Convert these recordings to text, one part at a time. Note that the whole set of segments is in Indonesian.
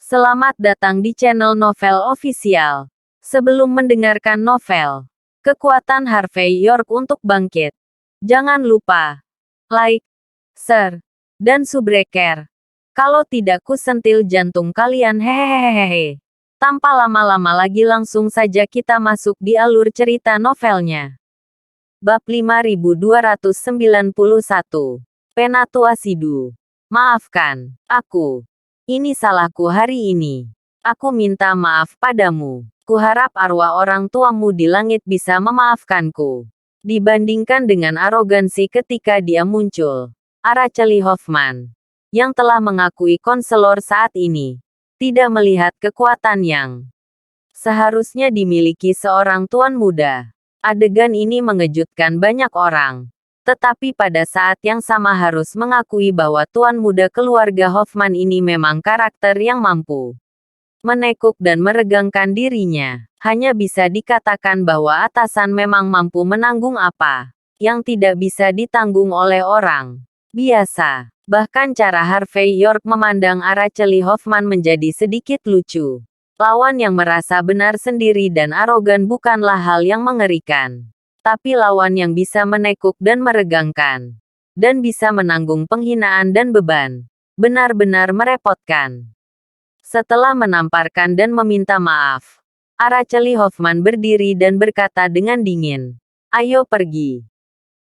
Selamat datang di channel Novel Official. Sebelum mendengarkan novel, kekuatan Harvey York untuk bangkit. Jangan lupa like, share, dan subscribe. Kalau tidak kusentil jantung kalian hehehehe. Tanpa lama-lama lagi langsung saja kita masuk di alur cerita novelnya. Bab 5291. Penatuasidu. Maafkan aku. Ini salahku hari ini. Aku minta maaf padamu. Kuharap arwah orang tuamu di langit bisa memaafkanku. Dibandingkan dengan arogansi ketika dia muncul, Araceli Hoffman, yang telah mengakui konselor saat ini, tidak melihat kekuatan yang seharusnya dimiliki seorang tuan muda. Adegan ini mengejutkan banyak orang. Tetapi pada saat yang sama harus mengakui bahwa tuan muda keluarga Hoffman ini memang karakter yang mampu menekuk dan meregangkan dirinya. Hanya bisa dikatakan bahwa atasan memang mampu menanggung apa yang tidak bisa ditanggung oleh orang biasa. Bahkan cara Harvey York memandang Araceli Hoffman menjadi sedikit lucu. Lawan yang merasa benar sendiri dan arogan bukanlah hal yang mengerikan. Tapi lawan yang bisa menekuk dan meregangkan, dan bisa menanggung penghinaan dan beban, benar-benar merepotkan. Setelah menamparkan dan meminta maaf, Araceli Hoffman berdiri dan berkata dengan dingin, "Ayo pergi."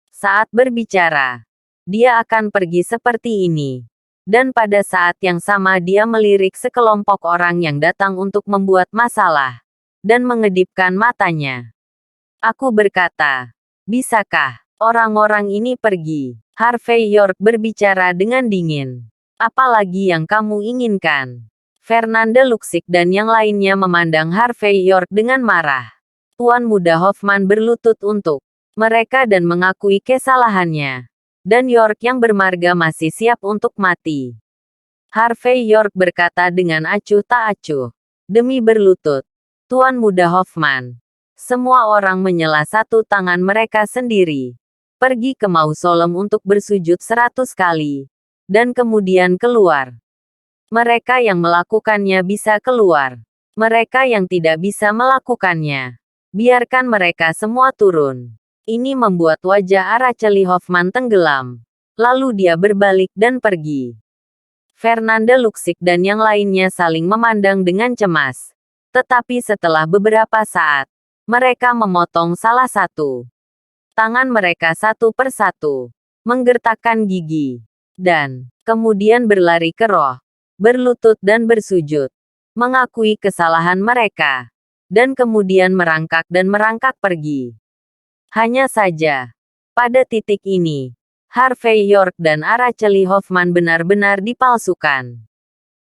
Saat berbicara, dia akan pergi seperti ini. Dan pada saat yang sama dia melirik sekelompok orang yang datang untuk membuat masalah, dan mengedipkan matanya. Aku berkata, "Bisakah orang-orang ini pergi?" Harvey York berbicara dengan dingin. "Apalagi yang kamu inginkan?" Fernanda Luksik dan yang lainnya memandang Harvey York dengan marah. Tuan muda Hoffman berlutut untuk mereka dan mengakui kesalahannya. Dan York yang bermarga masih siap untuk mati. Harvey York berkata dengan acuh tak acuh. "Demi berlutut, Tuan muda Hoffman." Semua orang menyela satu tangan mereka sendiri. Pergi ke mausoleum untuk bersujud 100 kali. Dan kemudian keluar. Mereka yang melakukannya bisa keluar. Mereka yang tidak bisa melakukannya, biarkan mereka semua turun. Ini membuat wajah Araceli Hoffman tenggelam. Lalu dia berbalik dan pergi. Fernanda Luksik dan yang lainnya saling memandang dengan cemas. Tetapi setelah beberapa saat, mereka memotong salah satu tangan mereka satu persatu, menggertakkan gigi, dan kemudian berlari ke roh, berlutut dan bersujud, mengakui kesalahan mereka, dan kemudian merangkak pergi. Hanya saja, pada titik ini, Harvey York dan Araceli Hoffman benar-benar dipalsukan.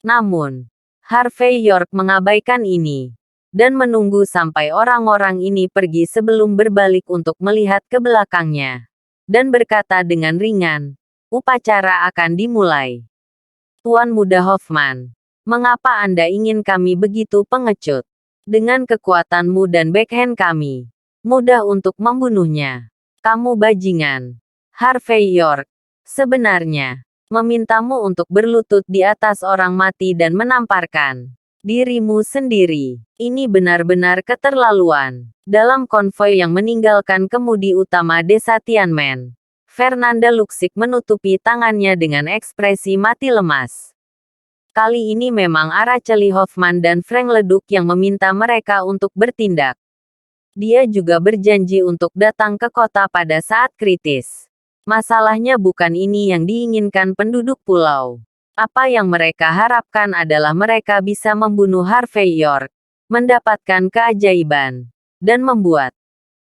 Namun, Harvey York mengabaikan ini dan menunggu sampai orang-orang ini pergi sebelum berbalik untuk melihat ke belakangnya. Dan berkata dengan ringan, "Upacara akan dimulai." "Tuan muda Hoffman, mengapa Anda ingin kami begitu pengecut? Dengan kekuatanmu dan backhand kami, mudah untuk membunuhnya. Kamu bajingan." Harvey York, sebenarnya, memintamu untuk berlutut di atas orang mati dan menamparkan dirimu sendiri. Ini benar-benar keterlaluan. Dalam konvoi yang meninggalkan kemudi utama desa Tianmen, Fernanda Luksik menutupi tangannya dengan ekspresi mati lemas. Kali ini memang Araceli Hoffman dan Frank Leduk yang meminta mereka untuk bertindak. Dia juga berjanji untuk datang ke kota pada saat kritis. Masalahnya bukan ini yang diinginkan penduduk pulau. Apa yang mereka harapkan adalah mereka bisa membunuh Harvey York, mendapatkan keajaiban, dan membuat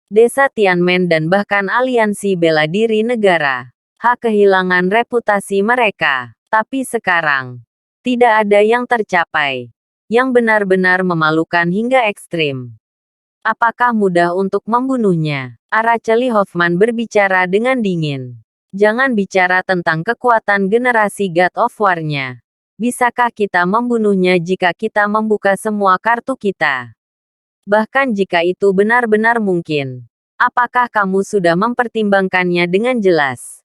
desa Tianmen dan bahkan aliansi bela diri negara hak kehilangan reputasi mereka. Tapi sekarang, tidak ada yang tercapai, yang benar-benar memalukan hingga ekstrim. Apakah mudah untuk membunuhnya? Araceli Hoffman berbicara dengan dingin. Jangan bicara tentang kekuatan generasi God of War-nya. Bisakah kita membunuhnya jika kita membuka semua kartu kita? Bahkan jika itu benar-benar mungkin. Apakah kamu sudah mempertimbangkannya dengan jelas?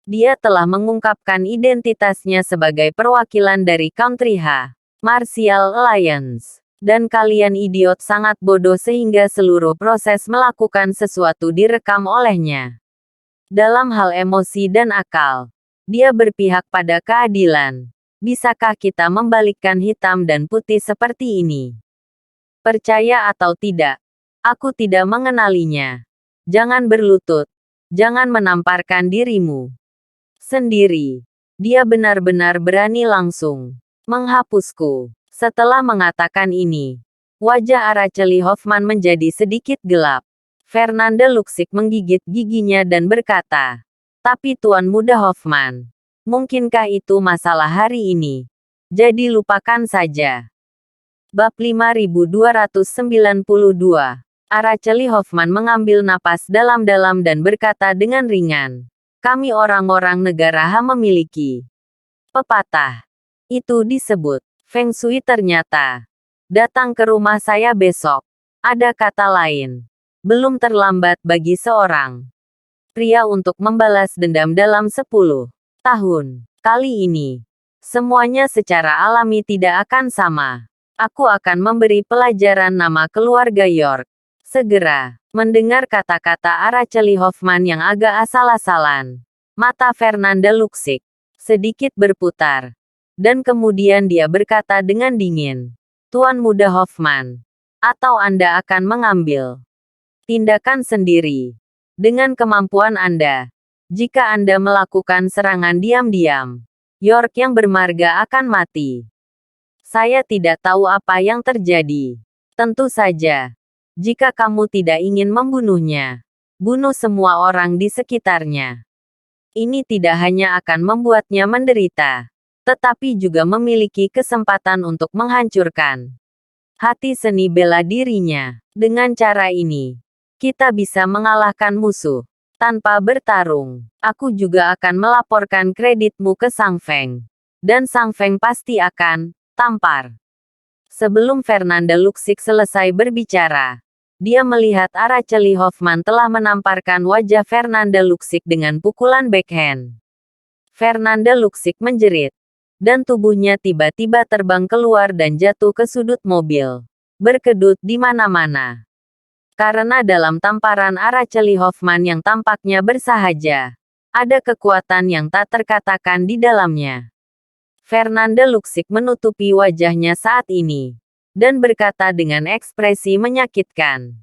Dia telah mengungkapkan identitasnya sebagai perwakilan dari Country H. Martial Alliance. Dan kalian idiot sangat bodoh sehingga seluruh proses melakukan sesuatu direkam olehnya. Dalam hal emosi dan akal, dia berpihak pada keadilan. Bisakah kita membalikkan hitam dan putih seperti ini? Percaya atau tidak, aku tidak mengenalinya. Jangan berlutut. Jangan menamparkan dirimu sendiri. Dia benar-benar berani langsung menghapusku. Setelah mengatakan ini, wajah Araceli Hoffman menjadi sedikit gelap. Fernanda Luksik menggigit giginya dan berkata, "Tapi Tuan Muda Hoffman, mungkinkah itu masalah hari ini? Jadi lupakan saja." Bab 5292. Araceli Hoffman mengambil napas dalam-dalam dan berkata dengan ringan, "Kami orang-orang negara HA memiliki pepatah. Itu disebut Feng Shui ternyata. Datang ke rumah saya besok." Ada kata lain, belum terlambat bagi seorang pria untuk membalas dendam dalam 10 tahun. Kali ini, semuanya secara alami tidak akan sama. Aku akan memberi pelajaran nama keluarga York. Segera, mendengar kata-kata Araceli Hoffman yang agak asal-asalan, mata Fernanda Luksik sedikit berputar. Dan kemudian dia berkata dengan dingin, "Tuan Muda Hoffman, atau Anda akan mengambil tindakan sendiri. Dengan kemampuan Anda, jika Anda melakukan serangan diam-diam, York yang bermarga akan mati. Saya tidak tahu apa yang terjadi. Tentu saja, jika kamu tidak ingin membunuhnya, bunuh semua orang di sekitarnya. Ini tidak hanya akan membuatnya menderita, tetapi juga memiliki kesempatan untuk menghancurkan hati seni bela dirinya. Dengan cara ini, kita bisa mengalahkan musuh tanpa bertarung. Aku juga akan melaporkan kreditmu ke Sang Feng. Dan Sang Feng pasti akan tampar." Sebelum Fernanda Luksik selesai berbicara, dia melihat Araceli Hoffman telah menamparkan wajah Fernanda Luksik dengan pukulan backhand. Fernanda Luksik menjerit, dan tubuhnya tiba-tiba terbang keluar dan jatuh ke sudut mobil, berkedut di mana-mana. Karena dalam tamparan Araceli Hoffman yang tampaknya bersahaja, ada kekuatan yang tak terkatakan di dalamnya. Fernanda Luksik menutupi wajahnya saat ini, dan berkata dengan ekspresi menyakitkan,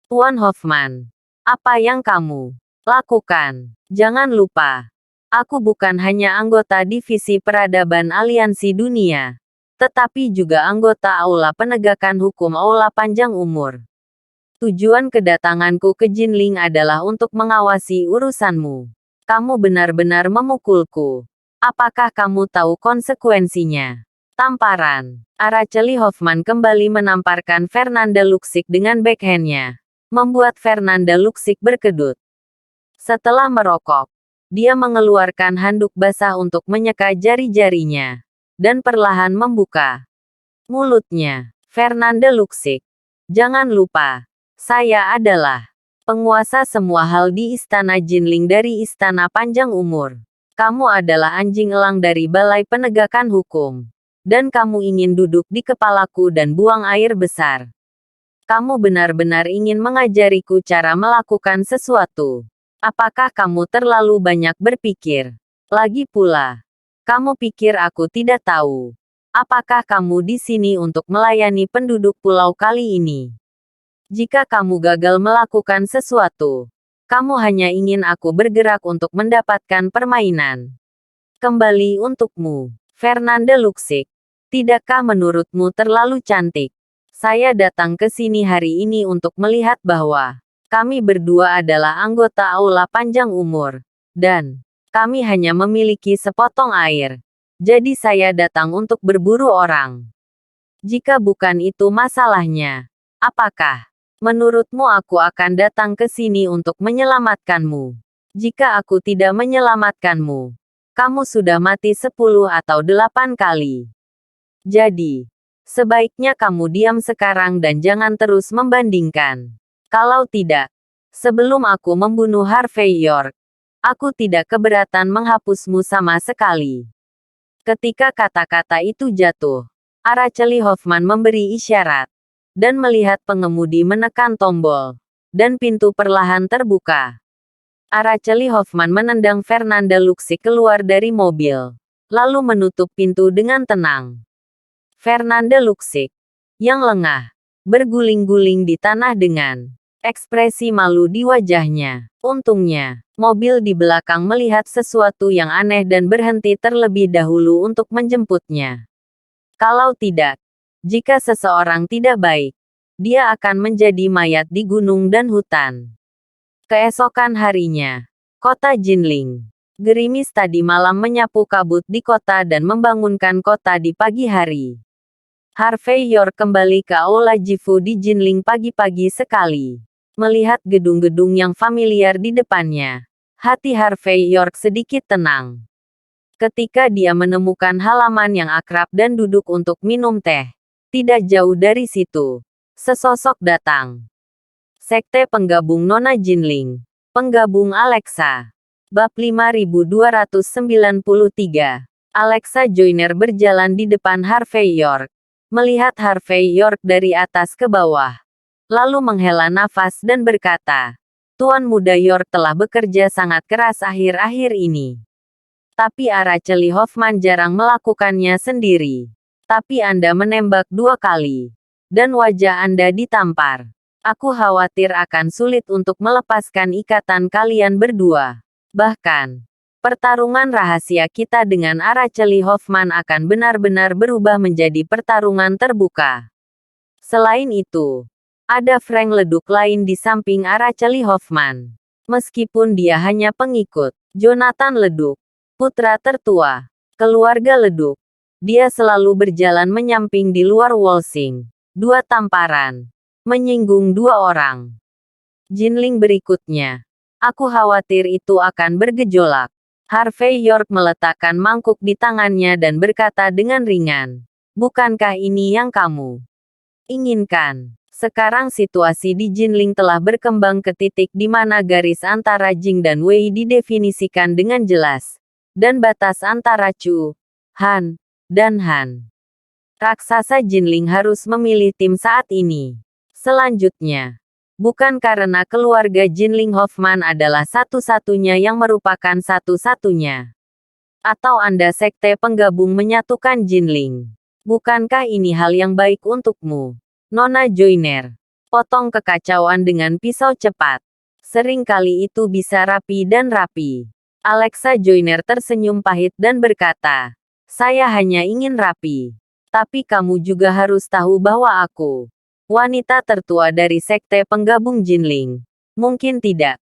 "Tuan Hoffman, apa yang kamu lakukan? Jangan lupa, aku bukan hanya anggota Divisi Peradaban Aliansi Dunia, tetapi juga anggota Aula Penegakan Hukum Aula Panjang Umur. Tujuan kedatanganku ke Jinling adalah untuk mengawasi urusanmu. Kamu benar-benar memukulku. Apakah kamu tahu konsekuensinya?" Tamparan. Araceli Hoffman kembali menamparkan Fernanda Luksik dengan backhandnya, membuat Fernanda Luksik berkedut. Setelah merokok, dia mengeluarkan handuk basah untuk menyeka jari-jarinya, dan perlahan membuka mulutnya. "Fernanda Luksik, jangan lupa, saya adalah penguasa semua hal di Istana Jinling dari Istana Panjang Umur. Kamu adalah anjing elang dari Balai Penegakan Hukum. Dan kamu ingin duduk di kepalaku dan buang air besar. Kamu benar-benar ingin mengajariku cara melakukan sesuatu. Apakah kamu terlalu banyak berpikir? Lagi pula, kamu pikir aku tidak tahu? Apakah kamu di sini untuk melayani penduduk pulau kali ini? Jika kamu gagal melakukan sesuatu, kamu hanya ingin aku bergerak untuk mendapatkan permainan kembali untukmu." Fernanda Luksik, tidakkah menurutmu terlalu cantik? Saya datang ke sini hari ini untuk melihat bahwa kami berdua adalah anggota Aula Panjang Umur, dan kami hanya memiliki sepotong air. Jadi saya datang untuk berburu orang. Jika bukan itu masalahnya, apakah menurutmu aku akan datang ke sini untuk menyelamatkanmu? Jika aku tidak menyelamatkanmu, kamu sudah mati 10 atau 8 kali. Jadi, sebaiknya kamu diam sekarang dan jangan terus membandingkan. Kalau tidak, sebelum aku membunuh Harvey York, aku tidak keberatan menghapusmu sama sekali. Ketika kata-kata itu jatuh, Araceli Hoffman memberi isyarat, dan melihat pengemudi menekan tombol, dan pintu perlahan terbuka. Araceli Hoffman menendang Fernanda Luksic keluar dari mobil, lalu menutup pintu dengan tenang. Fernanda Luksic, yang lengah, berguling-guling di tanah dengan ekspresi malu di wajahnya. Untungnya, mobil di belakang melihat sesuatu yang aneh dan berhenti terlebih dahulu untuk menjemputnya. Kalau tidak, jika seseorang tidak baik, dia akan menjadi mayat di gunung dan hutan. Keesokan harinya, kota Jinling. Gerimis tadi malam menyapu kabut di kota dan membangunkan kota di pagi hari. Harvey York kembali ke Aula Jifu di Jinling pagi-pagi sekali. Melihat gedung-gedung yang familiar di depannya, hati Harvey York sedikit tenang. Ketika dia menemukan halaman yang akrab dan duduk untuk minum teh, tidak jauh dari situ, sesosok datang. Sekte Penggabung Nona Jinling. Penggabung Alexa. Bab 5293. Alexa Joyner berjalan di depan Harvey York, melihat Harvey York dari atas ke bawah, lalu menghela nafas dan berkata, "Tuan Muda York telah bekerja sangat keras akhir-akhir ini. Tapi Araceli Hoffman jarang melakukannya sendiri. Tapi Anda menembak 2 kali. Dan wajah Anda ditampar. Aku khawatir akan sulit untuk melepaskan ikatan kalian berdua. Bahkan, pertarungan rahasia kita dengan Araceli Hoffman akan benar-benar berubah menjadi pertarungan terbuka." Selain itu, ada Frank Leduk lain di samping Araceli Hoffman. Meskipun dia hanya pengikut, Jonathan Leduk, putra tertua, keluarga Leduk. Dia selalu berjalan menyamping di luar Wolsing. 2 tamparan. Menyinggung 2 orang. Jinling berikutnya. Aku khawatir itu akan bergejolak. Harvey York meletakkan mangkuk di tangannya dan berkata dengan ringan. Bukankah ini yang kamu inginkan? Sekarang situasi di Jinling telah berkembang ke titik di mana garis antara Jing dan Wei didefinisikan dengan jelas. Dan batas antara Chu, Han, dan Han. Raksasa Jinling harus memilih tim saat ini. Selanjutnya, bukan karena keluarga Jinling Hoffman adalah satu-satunya yang merupakan satu-satunya. Atau Anda sekte penggabung menyatukan Jinling. Bukankah ini hal yang baik untukmu, Nona Joyner? Potong kekacauan dengan pisau cepat. Seringkali itu bisa rapi dan rapi. Alexa Joyner tersenyum pahit dan berkata, "Saya hanya ingin rapi. Tapi kamu juga harus tahu bahwa aku, wanita tertua dari sekte penggabung Jinling, mungkin tidak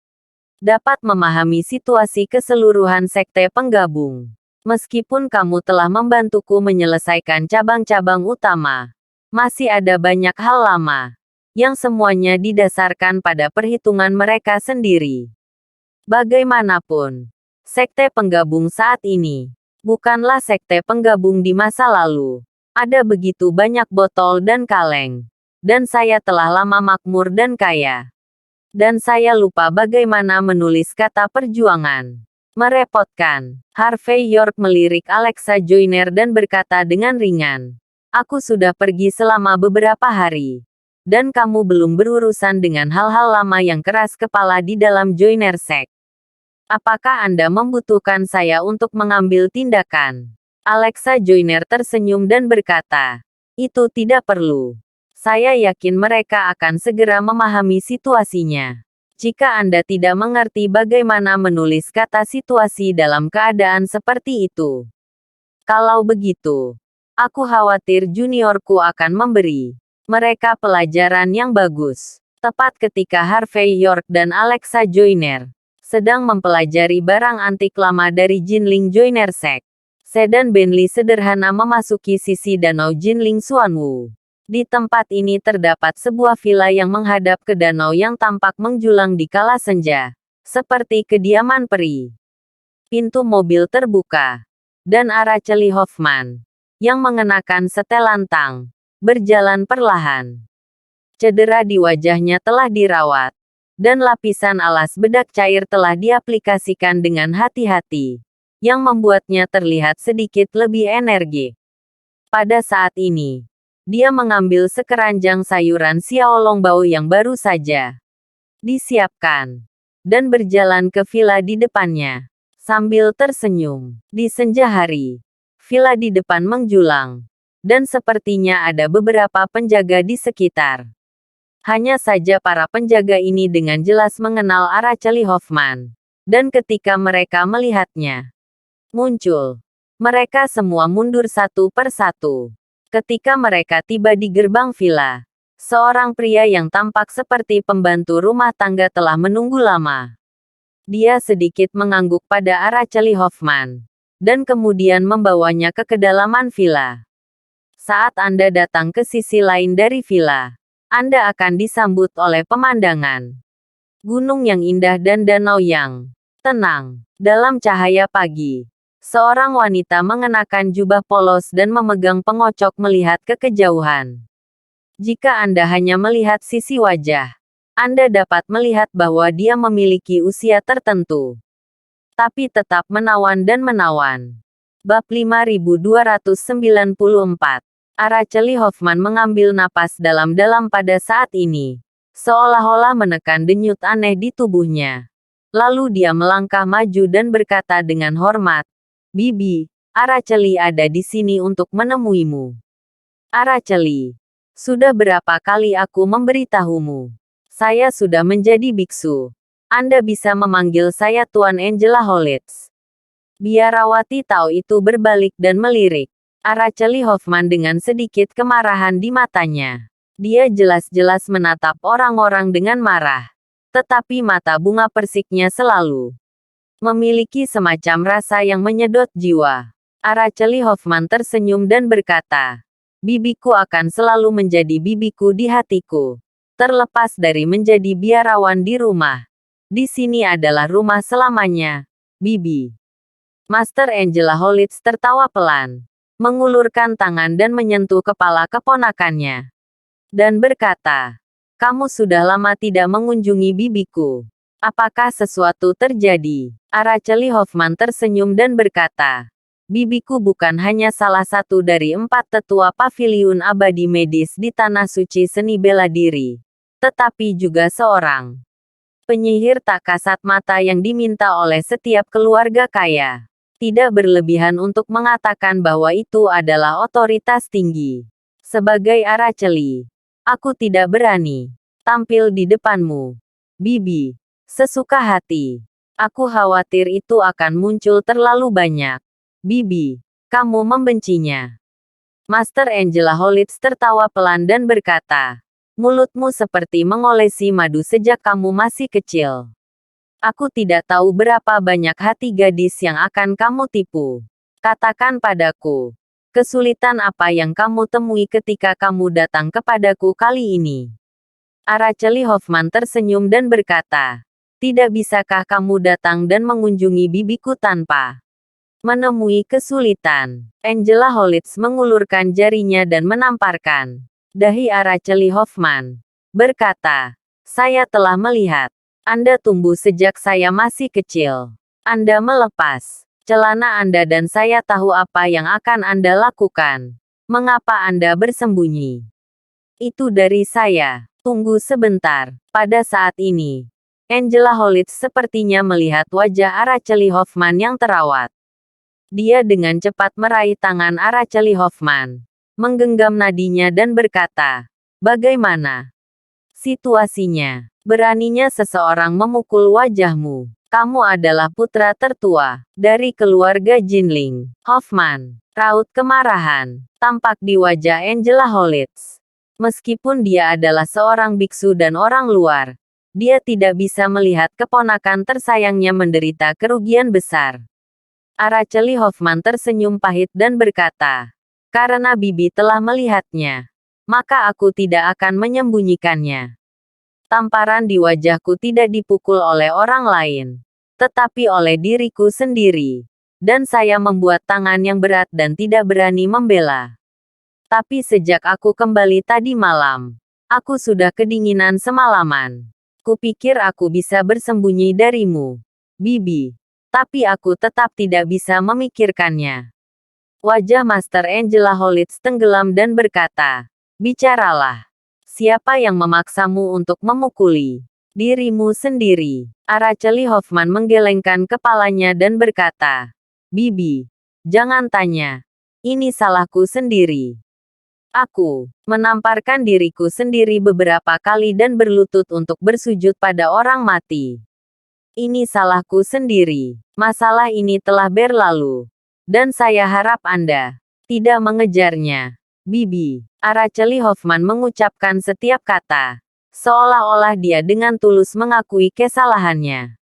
dapat memahami situasi keseluruhan sekte penggabung. Meskipun kamu telah membantuku menyelesaikan cabang-cabang utama, masih ada banyak hal lama, yang semuanya didasarkan pada perhitungan mereka sendiri. Bagaimanapun, sekte penggabung saat ini bukanlah sekte penggabung di masa lalu. Ada begitu banyak botol dan kaleng. Dan saya telah lama makmur dan kaya. Dan saya lupa bagaimana menulis kata perjuangan. Merepotkan." Harvey York melirik Alexa Joyner dan berkata dengan ringan. "Aku sudah pergi selama beberapa hari. Dan kamu belum berurusan dengan hal-hal lama yang keras kepala di dalam Joyner Sect. Apakah Anda membutuhkan saya untuk mengambil tindakan?" Alexa Joyner tersenyum dan berkata, "Itu tidak perlu. Saya yakin mereka akan segera memahami situasinya. Jika Anda tidak mengerti bagaimana menulis kata situasi dalam keadaan seperti itu. Kalau begitu, aku khawatir juniorku akan memberi mereka pelajaran yang bagus." Tepat ketika Harvey York dan Alexa Joyner sedang mempelajari barang antik lama dari Jinling Joyner Sect, sedan Bentley sederhana memasuki sisi danau Jinling Xuanwu. Di tempat ini terdapat sebuah villa yang menghadap ke danau yang tampak menjulang di kala senja, seperti kediaman peri. Pintu mobil terbuka, dan Araceli Hoffman, yang mengenakan setelan tang, berjalan perlahan. Cedera di wajahnya telah dirawat, dan lapisan alas bedak cair telah diaplikasikan dengan hati-hati, yang membuatnya terlihat sedikit lebih energik. Pada saat ini, dia mengambil sekeranjang sayuran xiaolongbao yang baru saja disiapkan, dan berjalan ke villa di depannya. Sambil tersenyum, di senja hari, villa di depan menjulang, dan sepertinya ada beberapa penjaga di sekitar. Hanya saja para penjaga ini dengan jelas mengenal Araceli Hoffman, dan ketika mereka melihatnya muncul, mereka semua mundur satu per satu. Ketika mereka tiba di gerbang villa, seorang pria yang tampak seperti pembantu rumah tangga telah menunggu lama. Dia sedikit mengangguk pada Araceli Hoffman, dan kemudian membawanya ke kedalaman villa. Saat Anda datang ke sisi lain dari villa, Anda akan disambut oleh pemandangan gunung yang indah dan danau yang tenang. Dalam cahaya pagi, seorang wanita mengenakan jubah polos dan memegang pengocok melihat ke kejauhan. Jika Anda hanya melihat sisi wajah, Anda dapat melihat bahwa dia memiliki usia tertentu, tapi tetap menawan dan menawan. Bab 5294. Araceli Hoffman mengambil napas dalam-dalam pada saat ini, seolah-olah menekan denyut aneh di tubuhnya. Lalu dia melangkah maju dan berkata dengan hormat, "Bibi, Araceli ada di sini untuk menemuimu." "Araceli, sudah berapa kali aku memberitahumu? Saya sudah menjadi biksu. Anda bisa memanggil saya Tuan Angela Holitz." Biarawati Tao itu berbalik dan melirik Araceli Hoffman dengan sedikit kemarahan di matanya. Dia jelas-jelas menatap orang-orang dengan marah. Tetapi mata bunga persiknya selalu memiliki semacam rasa yang menyedot jiwa. Araceli Hoffman tersenyum dan berkata, "Bibiku akan selalu menjadi bibiku di hatiku. Terlepas dari menjadi biarawan di rumah. Di sini adalah rumah selamanya, Bibi." Master Angela Holitz tertawa pelan, mengulurkan tangan dan menyentuh kepala keponakannya, dan berkata, "Kamu sudah lama tidak mengunjungi bibiku. Apakah sesuatu terjadi?" Araceli Hoffman tersenyum dan berkata, "Bibiku bukan hanya salah satu dari 4 tetua paviliun abadi medis di Tanah Suci Seni Bela Diri, tetapi juga seorang penyihir tak kasat mata yang diminta oleh setiap keluarga kaya. Tidak berlebihan untuk mengatakan bahwa itu adalah otoritas tinggi. Sebagai Araceli, aku tidak berani tampil di depanmu, Bibi, sesuka hati. Aku khawatir itu akan muncul terlalu banyak. Bibi, kamu membencinya." Master Angela Holitz tertawa pelan dan berkata, "Mulutmu seperti mengolesi madu sejak kamu masih kecil. Aku tidak tahu berapa banyak hati gadis yang akan kamu tipu. Katakan padaku, kesulitan apa yang kamu temui ketika kamu datang kepadaku kali ini?" Araceli Hoffman tersenyum dan berkata, "Tidak bisakah kamu datang dan mengunjungi bibiku tanpa menemui kesulitan?" Angela Holitz mengulurkan jarinya dan menamparkan dahi Araceli Hoffman, berkata, "Saya telah melihat Anda tumbuh sejak saya masih kecil. Anda melepas celana Anda dan saya tahu apa yang akan Anda lakukan. Mengapa Anda bersembunyi itu dari saya?" "Tunggu sebentar." Pada saat ini, Angela Holitz sepertinya melihat wajah Araceli Hoffman yang terawat. Dia dengan cepat meraih tangan Araceli Hoffman, menggenggam nadinya dan berkata, "Bagaimana situasinya? Beraninya seseorang memukul wajahmu. Kamu adalah putra tertua dari keluarga Jinling." "Hoffman." Raut kemarahan tampak di wajah Angela Holitz. Meskipun dia adalah seorang biksu dan orang luar, dia tidak bisa melihat keponakan tersayangnya menderita kerugian besar. Araceli Hoffman tersenyum pahit dan berkata, "Karena Bibi telah melihatnya, maka aku tidak akan menyembunyikannya. Tamparan di wajahku tidak dipukul oleh orang lain, tetapi oleh diriku sendiri. Dan saya membuat tangan yang berat dan tidak berani membela. Tapi sejak aku kembali tadi malam, aku sudah kedinginan semalaman. Kupikir aku bisa bersembunyi darimu, Bibi. Tapi aku tetap tidak bisa memikirkannya. Wajah Master Angela Holitz tenggelam dan berkata, "Bicaralah. Siapa yang memaksamu untuk memukuli dirimu sendiri?" Araceli Hoffman menggelengkan kepalanya dan berkata, "Bibi, jangan tanya. Ini salahku sendiri. Aku menamparkan diriku sendiri beberapa kali dan berlutut untuk bersujud pada orang mati. Ini salahku sendiri. Masalah ini telah berlalu. Dan saya harap Anda tidak mengejarnya. Bibi." Araceli Hoffman mengucapkan setiap kata, seolah-olah dia dengan tulus mengakui kesalahannya.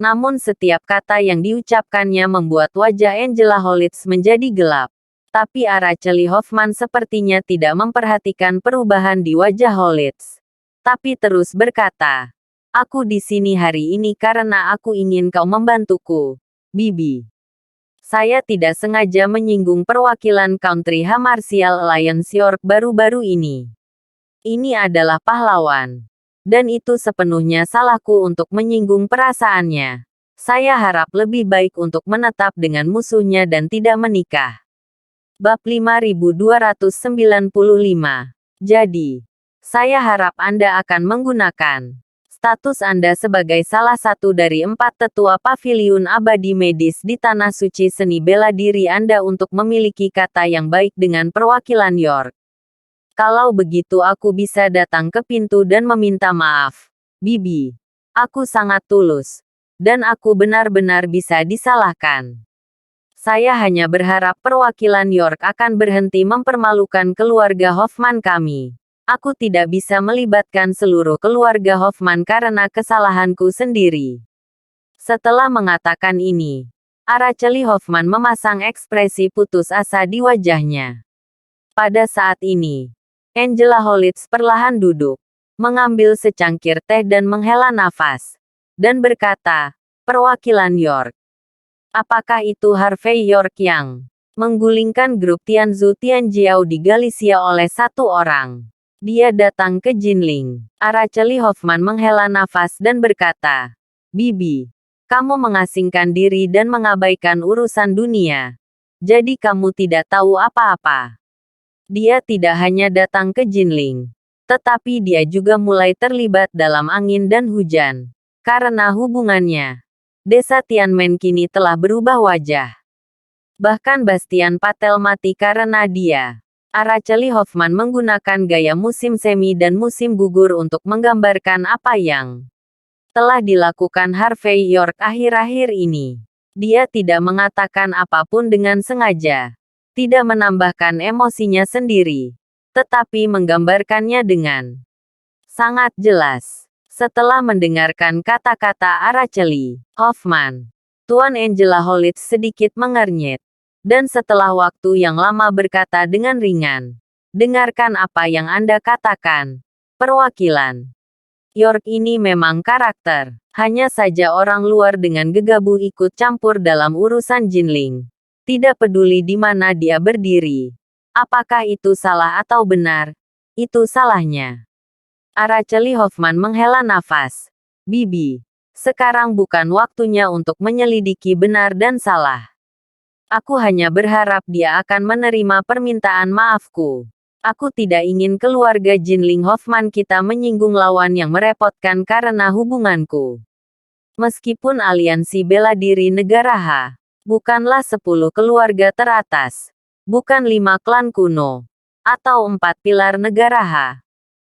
Namun setiap kata yang diucapkannya membuat wajah Angela Holitz menjadi gelap. Tapi Araceli Hoffman sepertinya tidak memperhatikan perubahan di wajah Holitz. Tapi terus berkata, "Aku di sini hari ini karena aku ingin kau membantuku, Bibi. Saya tidak sengaja menyinggung perwakilan Country H Martial Alliance York baru-baru ini. Ini adalah pahlawan. Dan itu sepenuhnya salahku untuk menyinggung perasaannya. Saya harap lebih baik untuk menetap dengan musuhnya dan tidak menikah." Bab 5295. Jadi, saya harap Anda akan menggunakan status Anda sebagai salah satu dari 4 tetua paviliun abadi medis di Tanah Suci Seni bela diri Anda untuk memiliki kata yang baik dengan perwakilan York. Kalau begitu aku bisa datang ke pintu dan meminta maaf. Bibi, aku sangat tulus. Dan aku benar-benar bisa disalahkan. Saya hanya berharap perwakilan York akan berhenti mempermalukan keluarga Hoffman kami. Aku tidak bisa melibatkan seluruh keluarga Hoffman karena kesalahanku sendiri. Setelah mengatakan ini, Araceli Hoffman memasang ekspresi putus asa di wajahnya. Pada saat ini, Angela Holitz perlahan duduk, mengambil secangkir teh dan menghela nafas, dan berkata, "Perwakilan York. Apakah itu Harvey York yang menggulingkan grup Tianzu Tianjiao di Galicia oleh satu orang? Dia datang ke Jinling." Araceli Hoffman menghela nafas dan berkata, "Bibi, kamu mengasingkan diri dan mengabaikan urusan dunia. Jadi kamu tidak tahu apa-apa. Dia tidak hanya datang ke Jinling, tetapi dia juga mulai terlibat dalam angin dan hujan. Karena hubungannya, desa Tianmen kini telah berubah wajah. Bahkan Bastian Patel mati karena dia." Araceli Hoffman menggunakan gaya musim semi dan musim gugur untuk menggambarkan apa yang telah dilakukan Harvey York akhir-akhir ini. Dia tidak mengatakan apapun dengan sengaja, tidak menambahkan emosinya sendiri, tetapi menggambarkannya dengan sangat jelas. Setelah mendengarkan kata-kata Araceli Hoffman, Tuan Angela Holitz sedikit mengernyit. Dan setelah waktu yang lama berkata dengan ringan, "Dengarkan apa yang Anda katakan. Perwakilan York ini memang karakter. Hanya saja orang luar dengan gegabah ikut campur dalam urusan Jinling. Tidak peduli di mana dia berdiri. Apakah itu salah atau benar? Itu salahnya." Araceli Hoffman menghela nafas. "Bibi, sekarang bukan waktunya untuk menyelidiki benar dan salah. Aku hanya berharap dia akan menerima permintaan maafku. Aku tidak ingin keluarga Jinling Hoffman kita menyinggung lawan yang merepotkan karena hubunganku. Meskipun aliansi bela diri negara H bukanlah 10 keluarga teratas, bukan 5 klan kuno, atau 4 pilar negara H.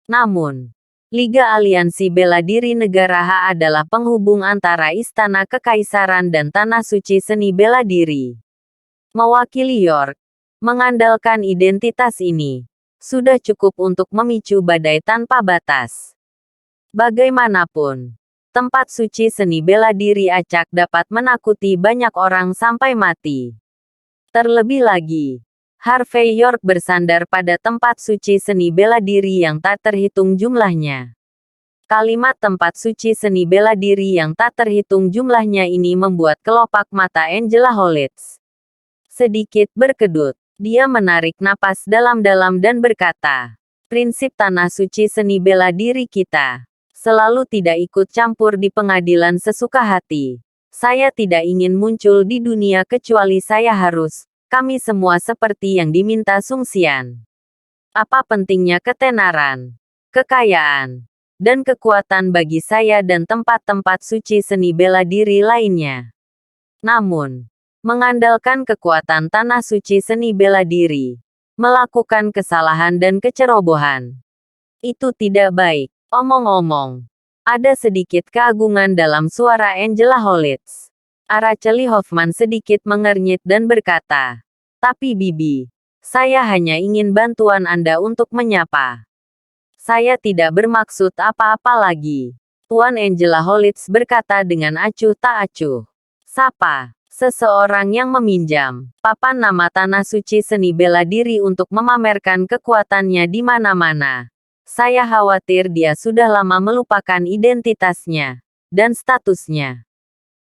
Namun, Liga Aliansi Bela Diri Negara H adalah penghubung antara Istana Kekaisaran dan Tanah Suci Seni Bela Diri. Mewakili York, mengandalkan identitas ini, sudah cukup untuk memicu badai tanpa batas. Bagaimanapun, tempat suci seni bela diri acak dapat menakuti banyak orang sampai mati. Terlebih lagi, Harvey York bersandar pada tempat suci seni bela diri yang tak terhitung jumlahnya. Kalimat tempat suci seni bela diri yang tak terhitung jumlahnya ini membuat kelopak mata Angela Holitz sedikit berkedut. Dia menarik napas dalam-dalam dan berkata, "Prinsip Tanah Suci Seni Bela Diri kita selalu tidak ikut campur di pengadilan sesuka hati. Saya tidak ingin muncul di dunia kecuali saya harus. Kami semua seperti yang diminta Sung Xian. Apa pentingnya ketenaran, kekayaan, dan kekuatan bagi saya dan tempat-tempat suci seni bela diri lainnya? Namun, mengandalkan kekuatan tanah suci seni bela diri, melakukan kesalahan dan kecerobohan, itu tidak baik. Omong-omong, ada sedikit keagungan dalam suara Angela Holitz. Araceli Hoffman sedikit mengernyit dan berkata, "Tapi Bibi, saya hanya ingin bantuan Anda untuk menyapa. Saya tidak bermaksud apa-apa lagi." Tuan Angela Holitz berkata dengan acuh tak acuh. Sapa, seseorang yang meminjam papan nama tanah suci seni bela diri untuk memamerkan kekuatannya di mana-mana. Saya khawatir dia sudah lama melupakan identitasnya dan statusnya.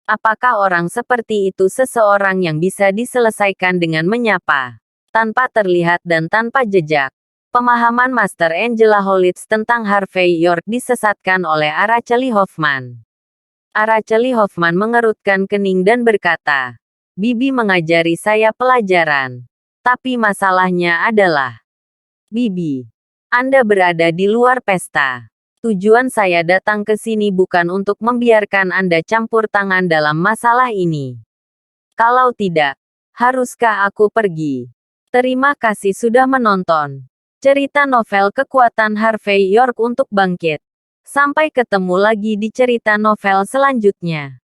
Apakah orang seperti itu seseorang yang bisa diselesaikan dengan menyapa, tanpa terlihat dan tanpa jejak? Pemahaman Master Angela Holitz tentang Harvey York disesatkan oleh Araceli Hoffman. Araceli Hoffman mengerutkan kening dan berkata, "Bibi mengajari saya pelajaran. Tapi masalahnya adalah, Bibi, Anda berada di luar pesta. Tujuan saya datang ke sini bukan untuk membiarkan Anda campur tangan dalam masalah ini. Kalau tidak, haruskah aku pergi?" Terima kasih sudah menonton cerita novel Kekuatan Harvey York untuk Bangkit. Sampai ketemu lagi di cerita novel selanjutnya.